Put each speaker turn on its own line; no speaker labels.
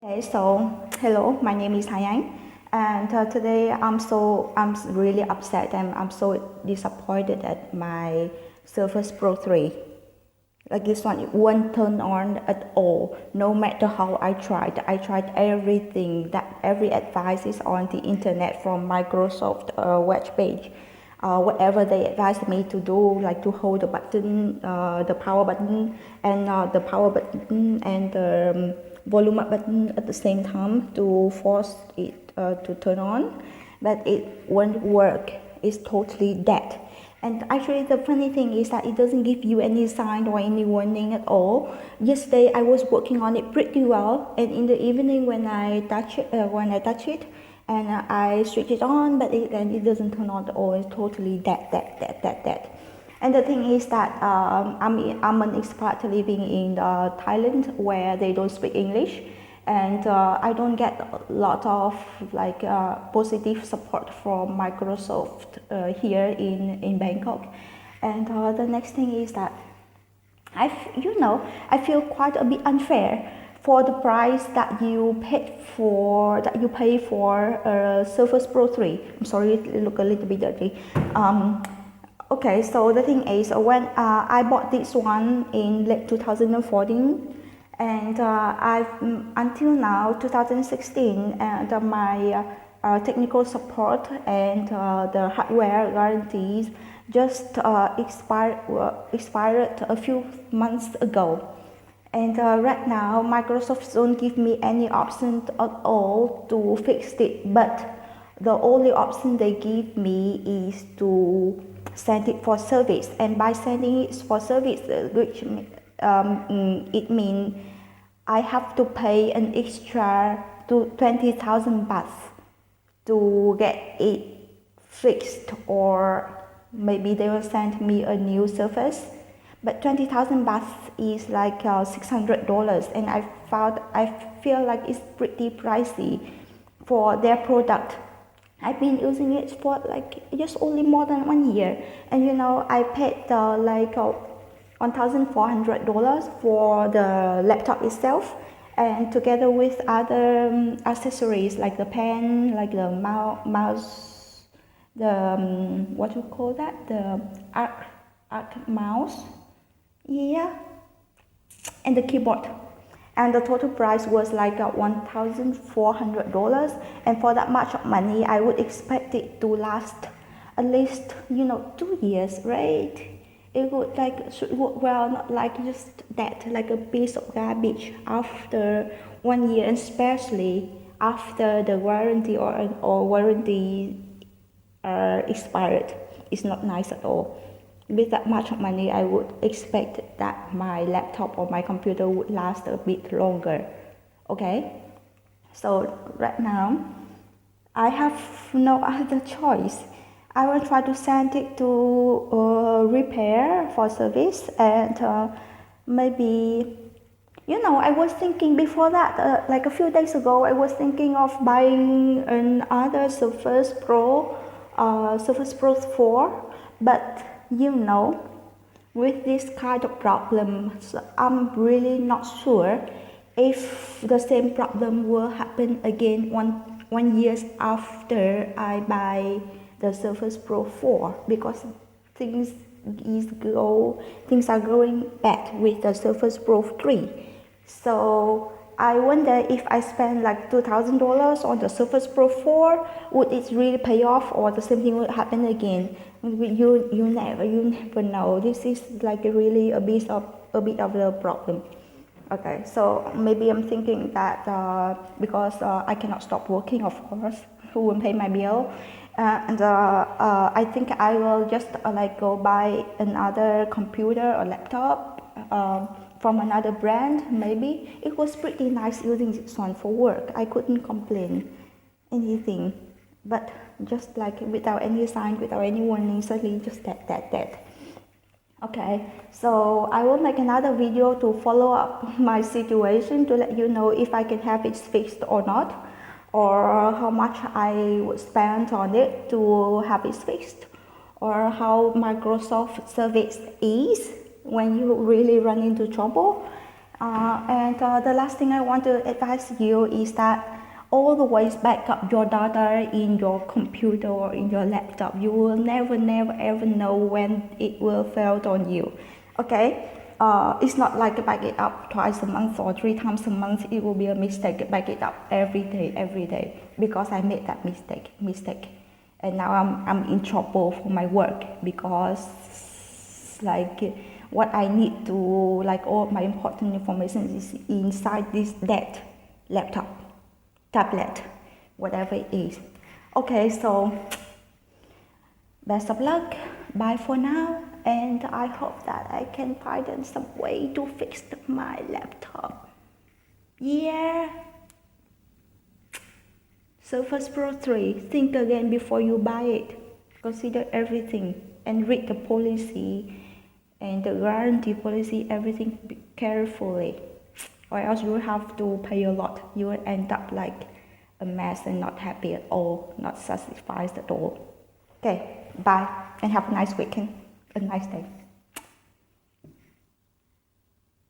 Okay, so hello, my name is Hayang, and today I'm really upset and I'm so disappointed at my Surface Pro 3. Like this one, it won't turn on at all. No matter how I tried everything. That every advice is on the internet from Microsoft web page. Whatever they advised me to do, like to hold the button, the power button, and the power button and the volume up button at the same time to force it to turn on, but it won't work. It's totally dead. And actually the funny thing is that it doesn't give you any sign or any warning at all. Yesterday I was working on it pretty well, and in the evening when I touch it and I switch it on, but it doesn't turn on at all. It's totally dead. And the thing is that I'm an expat living in Thailand where they don't speak English, and I don't get a lot of positive support from Microsoft here in Bangkok. And the next thing is that I feel quite a bit unfair for the price that you pay for Surface Pro 3. I'm sorry, it look a little bit dirty. Okay, so the thing is, when I bought this one in late 2014, and until now 2016, and my technical support and the hardware guarantees just expired a few months ago. And right now Microsoft don't give me any option at all to fix it, but the only option they give me is to send it for service. And by sending it for service, which it means I have to pay an extra to 20,000 baht to get it fixed, or maybe they will send me a new Surface. But 20,000 baht is like $600, and I feel like it's pretty pricey for their product. I've been using it for like just only more than 1 year, and I paid $1,400 for the laptop itself, and together with other accessories like the pen, like the mouse, the what you call that, the arc mouse, yeah, and the keyboard. And the total price was like $1,400, and for that much money I would expect it to last at least 2 years, right? It would should work well, not like just that, like a piece of garbage after 1 year, especially after the warranty or warranty expired. It's not nice at all. With that much money, I would expect that my laptop or my computer would last a bit longer. Okay, so right now I have no other choice. I will try to send it to repair for service, and maybe I was thinking before that, like a few days ago, I was thinking of buying another Surface Pro 4, but with this kind of problems, I'm really not sure if the same problem will happen again one year after I buy the Surface Pro 4, because things are going bad with the Surface Pro 3. So I wonder if I spend like $2,000 on the Surface Pro 4, would it really pay off, or the same thing will happen again? You never know. This is like really a bit of the problem. Okay, so maybe I'm thinking that because I cannot stop working, of course, who will pay my bill? And I think I will just go buy another computer or laptop from another brand. Maybe it was pretty nice using this one for work. I couldn't complain anything, but just like without any sign, without any warning, suddenly just dead. Okay, so I will make another video to follow up my situation to let you know if I can have it fixed or not, or how much I would spend on it to have it fixed, or how Microsoft service is when you really run into trouble. And the last thing I want to advise you is that always back up your data in your computer or in your laptop. You will never ever know when it will fail on you. Okay? It's not like back it up twice a month or 3 times a month. It will be a mistake. Back it up every day, because I made that mistake, and now I'm in trouble for my work because like what I need to, like all my important information is inside that laptop, tablet, whatever it is. Okay, so best of luck, bye for now, and I hope that I can find some way to fix my laptop. Yeah. Surface Pro 3, think again before you buy it. Consider everything and read the policy and the guarantee policy, everything carefully, or else you will have to pay a lot. You will end up like a mess and not happy at all, not satisfied at all. Okay, bye and have a nice weekend, a nice day.